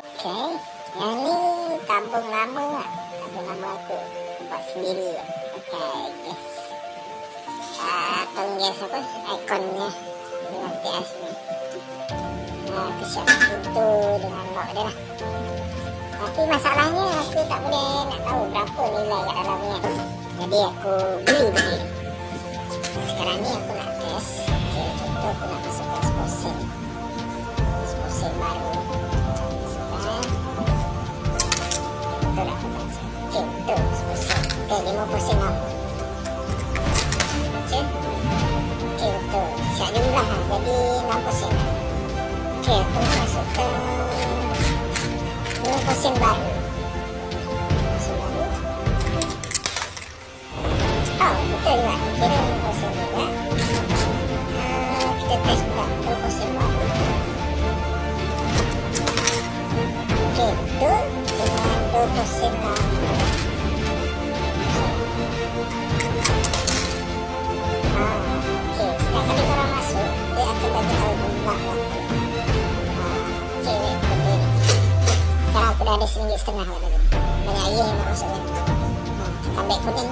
Okay, yang ni tabung lama lah. Tabung lama aku buat sendiri. Okay, gas. Tong gas apa? Ikonnya dengan PS ni. Aku siap pintu dengan lock dia lah. Tapi masalahnya aku tak boleh nak tahu berapa nilai kat dalam ni. Jadi aku beli. Sekarang ni aku nak test. Okay, contoh aku nak masukkan sposen. Sposen baru. Masukkan. Betul tak aku baca? Okay, betul sposen. Okay, 50% lama. Okay. Okay, betul. Siap jumlah lah. Jadi 6% lah. Okay, aku nak masukkan 5% baru. Oh, betul juga. Kira 5% juga. Kita test pula 5% baru. Okay, betul. Dengan 2% lama. Okay, setiap kali korang masuk, dia akan bagi tahu jumlah waktu. Okay, wait, betul ni. Sekarang aku dah ada RM1.50 kat dalam. Banyak air yang nak masukkan. Tekan back kuning.